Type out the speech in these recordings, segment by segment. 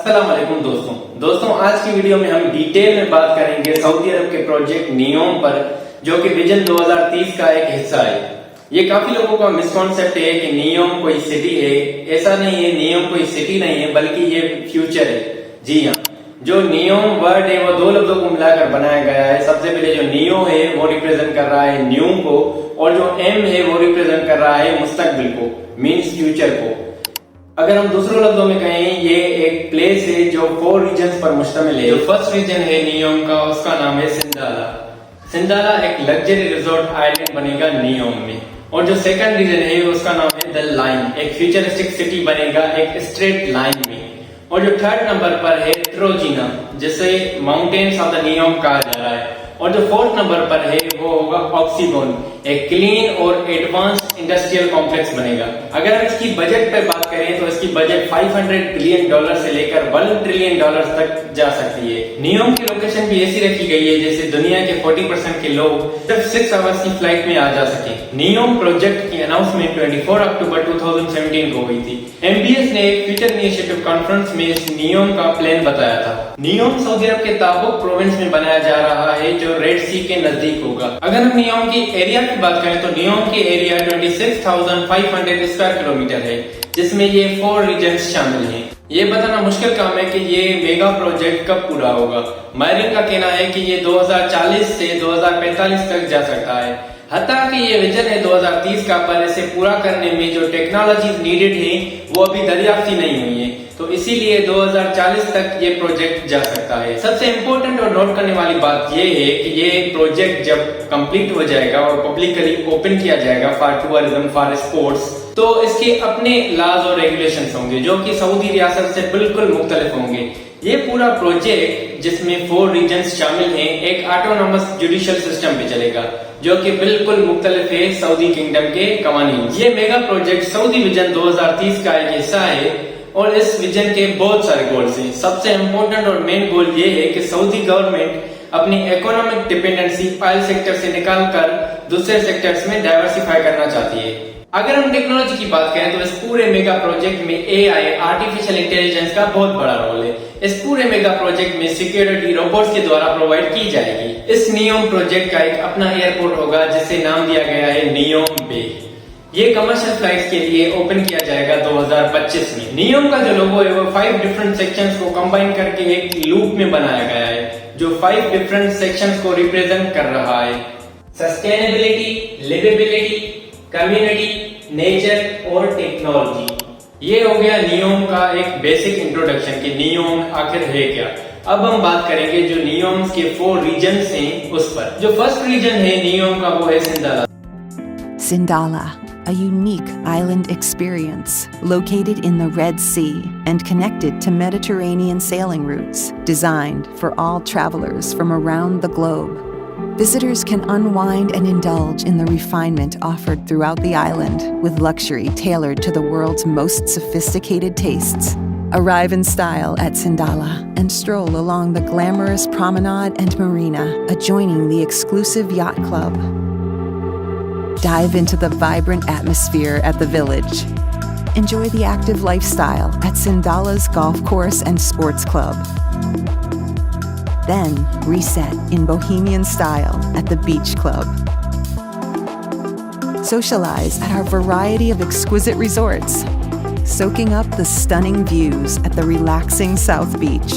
अस्सलाम वालेकुम दोस्तों आज की वीडियो में हम डिटेल में बात करेंगे सऊदी अरब के प्रोजेक्ट नियोम पर, जो कि विजन 2030 का एक हिस्सा है। ये काफी लोगों का मिसकॉन्सेप्ट है कि नियोम कोई सिटी है। ऐसा नहीं है, नियोम कोई सिटी नहीं है बल्कि ये फ्यूचर है। जी हाँ, जो नियोम वर्ड है वो दो लफ्जों को मिलाकर बनाया गया है। सबसे पहले जो नियो है वो रिप्रेजेंट कर रहा है न्यू को, और जो एम है वो रिप्रेजेंट कर रहा है मुस्तकबिल को, मीन्स फ्यूचर को। अगर हम दूसरे लफ्जों में कहें, ये एक प्लेस है जो 4 रीजन्स पर मुश्तमिल है। जो फर्स्ट रीजन है नियोम का, उसका नाम है सिंदाला। सिंदाला एक लग्जरी रिजॉर्ट आइलैंड बनेगा नियोम में। और जो सेकंड रीजन है उसका नाम है द लाइन, एक फ्यूचरिस्टिक सिटी बनेगा एक स्ट्रेट लाइन में। और जो थर्ड नंबर पर है ट्रोजिना, जिसे माउंटेन्स ऑफ द नियोम कहा जा रहा है। और जो फोर्थ नंबर पर है वो होगा ऑक्सीबोन, एक क्लीन और एडवांस्ड इंडस्ट्रियल कॉम्प्लेक्स बनेगा। अगर हम इसकी बजट पे बात करें तो इसकी बजट $500 बिलियन से लेकर $1 ट्रिलियन तक जा सकती है। नियोम की लोकेशन भी ऐसी रखी गई है जैसे दुनिया के 40% के लोग सिर्फ 6 आवर्स की फ्लाइट में आ जा सके। नियोम प्रोजेक्ट की अनाउंसमेंट 24 अक्टूबर 2017 को हुई थी। MBS ने एक फ्यूचर इनिशिएटिव कॉन्फ्रेंस में इस नियोम का प्लान बताया था। नियोम सऊदी अरब के ताबुक प्रोविंस में बनाया जा रहा है, जो रेड सी के नजदीक होगा। अगर हम नियोम की एरिया की बात करें तो नियोम की एरिया 26,500 स्क्वायर किलोमीटर है, जिसमें ये 4 रीजन्स शामिल हैं। ये बताना मुश्किल काम है कि ये मेगा प्रोजेक्ट कब पूरा होगा। माहिरीन का कहना है कि ये 2040 से 2045 तक जा सकता है। हत्ता कि ये विजन है 2030 का, पर इसे पूरा करने में जो टेक्नोलॉजीज नीडेड है वो अभी दरियाफ्त नहीं हुई है, तो इसीलिए 2040 तक ये प्रोजेक्ट जा सकता है। सबसे इम्पोर्टेंट और नोट करने वाली बात ये है कि ये प्रोजेक्ट जब कंप्लीट हो जाएगा और पब्लिकली ओपन किया जाएगा फॉर टूरिज्म, फॉर स्पोर्ट्स, तो इसके अपने लॉज और रेगुलेशंस होंगे जो कि सऊदी रियासत से बिल्कुल मुख्तलिफ होंगे। ये पूरा प्रोजेक्ट जिसमें 4 रीजन्स शामिल हैं, एक ऑटोनोमस जुडिशियल सिस्टम पे चलेगा जो कि बिल्कुल मुख्तलिफ है सऊदी किंगडम के कवानीन। ये मेगा प्रोजेक्ट सऊदी विजन 2030 का एक हिस्सा है और इस विजन के बहुत सारे गोल्स हैं। सबसे इम्पोर्टेंट और मेन गोल ये है कि सऊदी गवर्नमेंट अपनी इकोनॉमिक डिपेंडेंसी ऑयल सेक्टर से निकालकर दूसरे सेक्टर्स में डाइवर्सिफाई करना चाहती है। अगर हम टेक्नोलॉजी की बात करें तो इस पूरे मेगा प्रोजेक्ट में AI, आर्टिफिशियल इंटेलिजेंस का बहुत बड़ा रोल है। इस पूरे मेगा प्रोजेक्ट में सिक्योरिटी रोबोट्स के द्वारा प्रोवाइड की जाएगी। इस नियोम प्रोजेक्ट का एक अपना एयरपोर्ट होगा जिसे नाम दिया गया है नियोम बे। ये कमर्शियल फ्लाइट्स के लिए ओपन किया जाएगा 2025 में। नियोम का जो लोगो है वो 5 डिफरेंट सेक्शंस को कंबाइन करके एक लूप में बनाया गया है, जो 5 डिफरेंट सेक्शंस को रिप्रेजेंट कर रहा है। सस्टेनेबिलिटी, लिवेबिलिटी, कम्युनिटी, नेचर और टेक्नोलॉजी। ये हो गया नियोम का एक बेसिक इंट्रोडक्शन कि नियोम आखिर है क्या। अब हम बात करेंगे जो नियोम के 4 रीजन्स हैं उस पर। जो फर्स्ट रीजन है नियोम का वो है सिंदाला। Sindala, a unique island experience located in the Red Sea and connected to Mediterranean sailing routes, designed for all travelers from around the globe. Visitors can unwind and indulge in the refinement offered throughout the island, with luxury tailored to the world's most sophisticated tastes. Arrive in style at Sindala and stroll along the glamorous promenade and marina adjoining the exclusive yacht club. Dive into the vibrant atmosphere at the village. Enjoy the active lifestyle at Sindala's golf course and sports club. Then reset in bohemian style at the beach club. Socialize at our variety of exquisite resorts, soaking up the stunning views at the relaxing South Beach.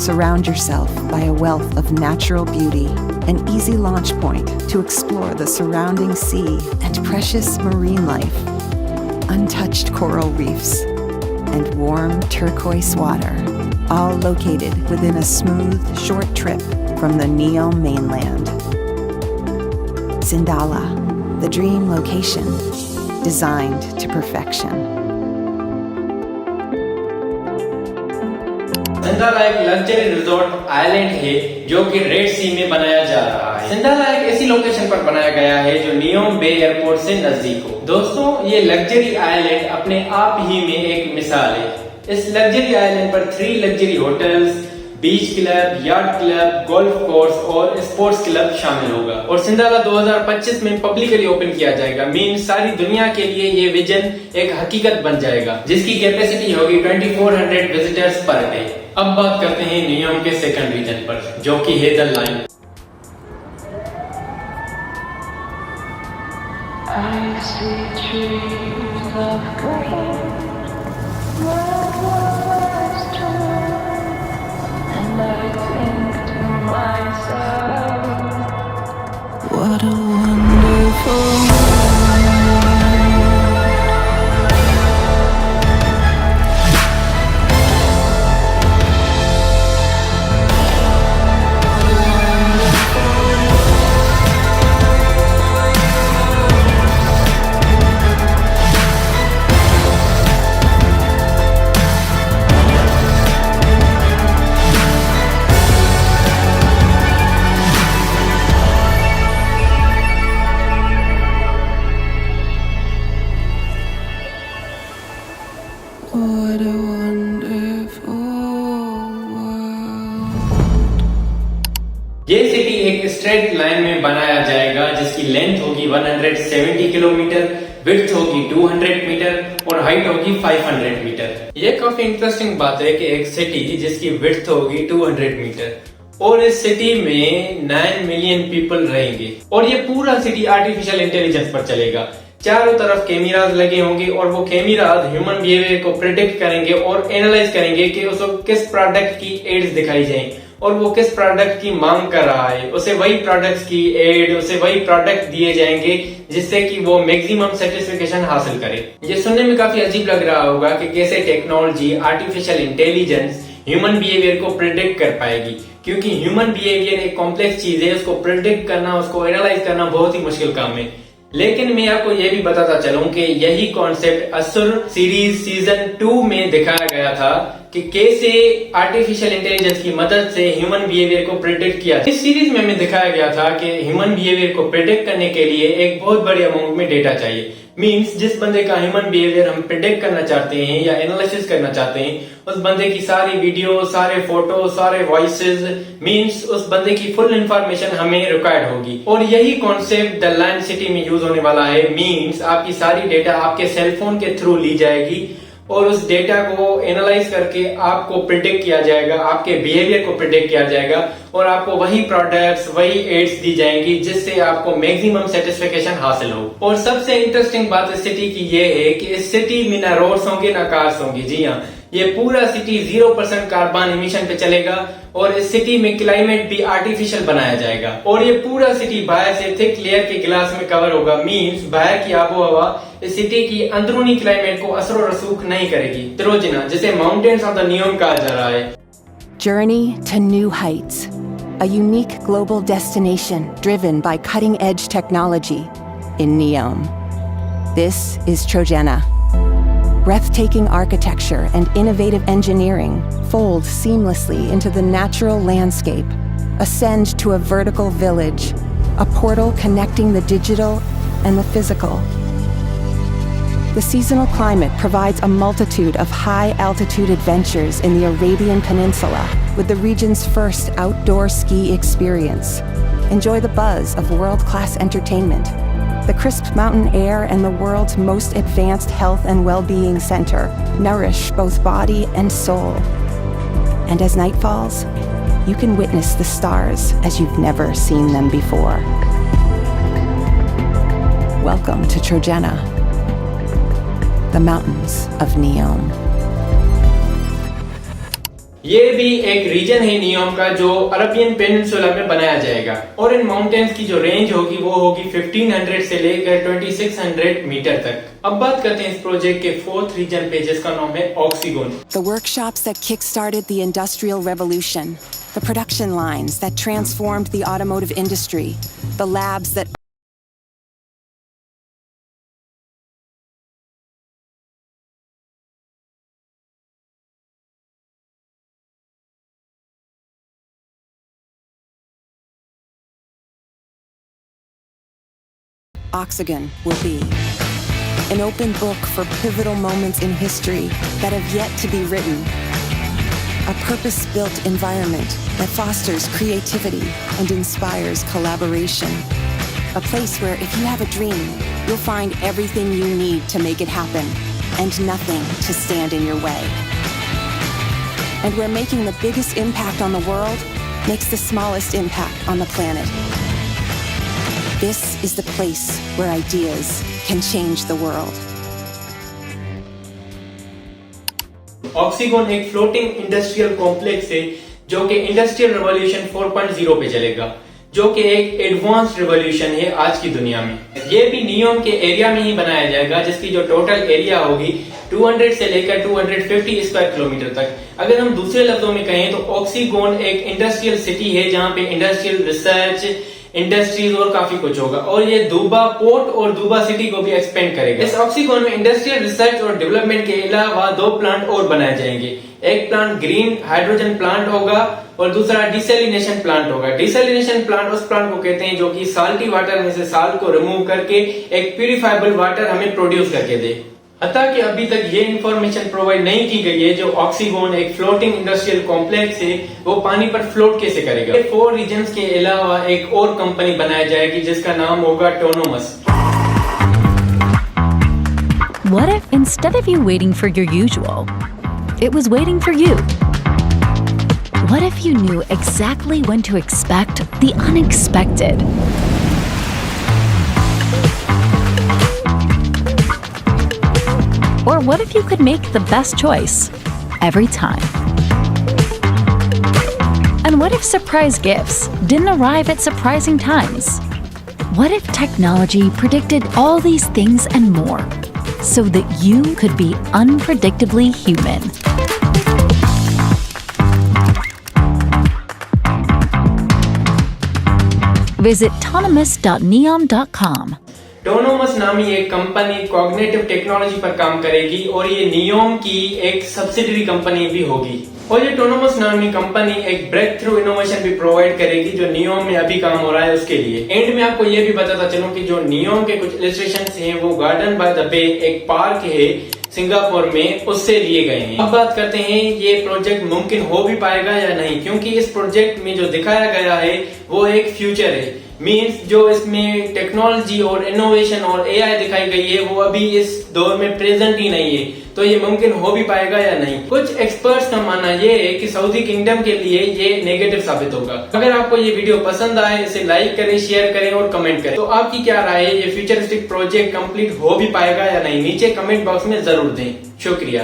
Surround yourself by a wealth of natural beauty, an easy launch point to explore the surrounding sea and precious marine life, untouched coral reefs, and warm turquoise water, all located within a smooth, short trip from the Neom mainland. Sindala, the dream location, designed to perfection. सिंदाला एक luxury resort island है जो कि red सी में बनाया जा रहा है। सिंदाला एक ऐसी लोकेशन पर बनाया गया है जो नियोम बे एयरपोर्ट से नजदीक हो। दोस्तों, ये लग्जरी आइलैंड अपने आप ही में एक मिसाल है। इस लग्जरी आइलैंड पर 3 luxury hotels, beach club, yard club, golf course और स्पोर्ट्स क्लब शामिल होगा। और सिंडाला 2025 में पब्लिकली ओपन किया जाएगा। मीन सारी दुनिया के लिए ये विजन एक हकीकत बन जाएगा, जिसकी कैपेसिटी होगी 2400 विजिटर्स पर डे। अब बात करते हैं नियोम के सेकंड रीजन पर, जो कि है the line. I see trees of green, and I think to myself, what a wonderful world. What a wonderful world. ये सिटी एक स्ट्रेट लाइन में बनाया जाएगा, जिसकी लेंथ होगी 170 किलोमीटर, विड्थ होगी 200 मीटर और हाइट होगी 500 मीटर। ये काफी इंटरेस्टिंग बात है कि एक सिटी जिसकी विड्थ होगी 200 मीटर और इस सिटी में 9 मिलियन पीपल रहेंगे और ये पूरा सिटी आर्टिफिशियल इंटेलिजेंस पर चलेगा। चारों तरफ कैमरास लगे होंगे और वो कैमरास ह्यूमन बिहेवियर को प्रिडिक्ट करेंगे और एनालाइज करेंगे कि उसको किस प्रोडक्ट की एड्स दिखाई जाए और वो किस प्रोडक्ट की मांग कर रहा है। उसे वही प्रोडक्ट्स की एड, उसे वही प्रोडक्ट दिए जाएंगे जिससे कि वो मैक्सिमम सेटिस्फेक्शन हासिल करे। ये सुनने में काफी अजीब लग रहा होगा कि कैसे technology, artificial intelligence human behaviour को प्रिडिक्ट कर पाएगी, क्योंकि ह्यूमन बिहेवियर एक कॉम्प्लेक्स चीज है। उसको प्रिडिक्ट करना, उसको एनालाइज करना बहुत ही मुश्किल काम है। लेकिन मैं आपको यह भी बताता चलूं कि यही कॉन्सेप्ट असुर सीरीज सीजन 2 में दिखाया गया था कि कैसे आर्टिफिशियल इंटेलिजेंस की मदद से ह्यूमन बिहेवियर को प्रिडिक्ट किया। इस सीरीज में हमें दिखाया गया था कि ह्यूमन बिहेवियर को प्रिडिक्ट करने के लिए एक बहुत बड़ी अमाउंट में डेटा चाहिए। मींस जिस बंदे का ह्यूमन बिहेवियर हम प्रिडिक्ट करना चाहते हैं या एनालिसिस करना चाहते हैं, उस बंदे की सारी वीडियो, सारे फोटो, सारे वॉइसेस, मींस उस बंदे की फुल इंफॉर्मेशन हमें रिक्वायर्ड होगी। और यही कॉन्सेप्ट द लैंड सिटी में यूज होने वाला है। मींस आपकी सारी डेटा आपके सेलफोन के थ्रू ली जाएगी और उस डेटा को एनालाइज करके आपको प्रिडिक्ट किया जाएगा, आपके बिहेवियर को प्रिडिक्ट किया जाएगा और आपको वही प्रोडक्ट्स, वही एड्स दी जाएंगी जिससे आपको मैक्सिमम सेटिस्फेक्शन हासिल हो। और सबसे इंटरेस्टिंग बात इस सिटी की ये है कि इस सिटी में ना रोड्स होंगे ना कार्स होंगी। जी हाँ, ये पूरा सिटी 0% कार्बन एमिशन पे चलेगा और इस सिटी में क्लाइमेट भी आर्टिफिशियल बनाया जाएगा और ये पूरा सिटी बाहर से थिक लेयर के ग्लास में कवर होगा। मींस बाहर की आबोहवा इस सिटी की अंदरूनी क्लाइमेट को असर रसूख नहीं करेगी। त्रोजना, जिसे माउंटेन्स ऑफ द नियोम कहा जा रहा है। Journey to new heights, a unique global destination driven by cutting-edge technology in Neom. This is Trojena. Breathtaking architecture and innovative engineering fold seamlessly into the natural landscape, ascend to a vertical village, a portal connecting the digital and the physical. The seasonal climate provides a multitude of high-altitude adventures in the Arabian Peninsula with the region's first outdoor ski experience. Enjoy the buzz of world-class entertainment, the crisp mountain air and the world's most advanced health and well-being center nourish both body and soul. And as night falls, you can witness the stars as you've never seen them before. Welcome to Trojena, the mountains of Neom. ये भी एक reason है NEOM का जो Arabian peninsula में बनाया जाएगा और इन माउंटेन्स की जो रेंज होगी वो होगी 1500 से लेकर 2600 मीटर तक। अब बात करते हैं इस प्रोजेक्ट के फोर्थ रीजन पे, जिसका नाम है ऑक्सीगोन। The workshops that kick-started the Industrial Revolution, the production lines that transformed the automotive industry, the labs that Oxygen will be an open book for pivotal moments in history that have yet to be written. a purpose-built environment that fosters creativity and inspires collaboration. A place where if you have a dream, you'll find everything you need to make it happen and nothing to stand in your way. And where making the biggest impact on the world makes the smallest impact on the planet. This is the place where ideas can change the world. ऑक्सीगोन एक floating industrial complex है जो कि industrial revolution 4.0 पे चलेगा, जो कि एक advanced revolution है आज की दुनिया में। ये भी नियोम के एरिया में ही बनाया जाएगा, जिसकी जो टोटल एरिया होगी 200 से लेकर 250 स्क्वायर किलोमीटर तक। अगर हम दूसरे लफ्जों में कहें तो ऑक्सीगोन एक इंडस्ट्रियल सिटी है जहां पे इंडस्ट्रियल रिसर्च, इंडस्ट्रीज और काफी कुछ होगा, और ये दूबा पोर्ट और दूबा सिटी को भी एक्सपेंड करेगा। इस ऑक्सीगोन में इंडस्ट्रियल रिसर्च और डेवलपमेंट के अलावा 2 प्लांट और बनाए जाएंगे। एक प्लांट ग्रीन हाइड्रोजन प्लांट होगा और दूसरा डिसैलिनेशन प्लांट होगा। डिसैलिनेशन प्लांट उस प्लांट को कहते हैं जो कि साल्टी वाटर में से साल्ट को रिमूव करके एक प्यूरिफाइबल वाटर हमें प्रोड्यूस करके दे। अतः कि अभी तक ये इंफॉर्मेशन प्रोवाइड नहीं की गई है जो ऑक्सीगोन एक फ्लोटिंग इंडस्ट्रियल कॉम्प्लेक्स है वो पानी पर फ्लोट कैसे करेगा। 4 रीजन्स के अलावा एक और कंपनी बनाई जाएगी जिसका नाम होगा टोनोमस। What if instead of you waiting for your usual, it was waiting for you? What if you knew exactly when to expect the unexpected? Or what if you could make the best choice every time? And what if surprise gifts didn't arrive at surprising times? What if technology predicted all these things and more so that you could be unpredictably human? Visit tonomus.neom.com. टोनोमस नामी एक company cognitive technology पर काम करेगी और ये NEOM की एक subsidiary company भी होगी। और ये टोनोमस नामी कंपनी एक ब्रेक थ्रू इनोवेशन भी प्रोवाइड करेगी जो नियोम में अभी काम हो रहा है उसके लिए। एंड में आपको ये भी बताता चलूं कि जो नियोम के कुछ इलस्ट्रेशंस हैं वो गार्डन बाय द बे एक पार्क है सिंगापुर में, उससे लिए गए हैं। अब बात करते हैं ये प्रोजेक्ट मुमकिन हो भी पाएगा या नहीं, क्योंकि इस प्रोजेक्ट में जो दिखाया गया है वो एक फ्यूचर है। मीन्स जो इसमें टेक्नोलॉजी और इनोवेशन और एआई दिखाई गई है वो अभी इस दौर में प्रेजेंट ही नहीं है, तो ये मुमकिन हो भी पाएगा या नहीं। कुछ एक्सपर्ट्स का मानना ये है कि सऊदी किंगडम के लिए ये नेगेटिव साबित होगा। अगर आपको ये वीडियो पसंद आए इसे लाइक करें, शेयर करें और कमेंट करें। तो आपकी क्या राय है, ये फ्यूचरिस्टिक प्रोजेक्ट कंप्लीट हो भी पाएगा या नहीं, नीचे कमेंट बॉक्स में जरूर दें। शुक्रिया।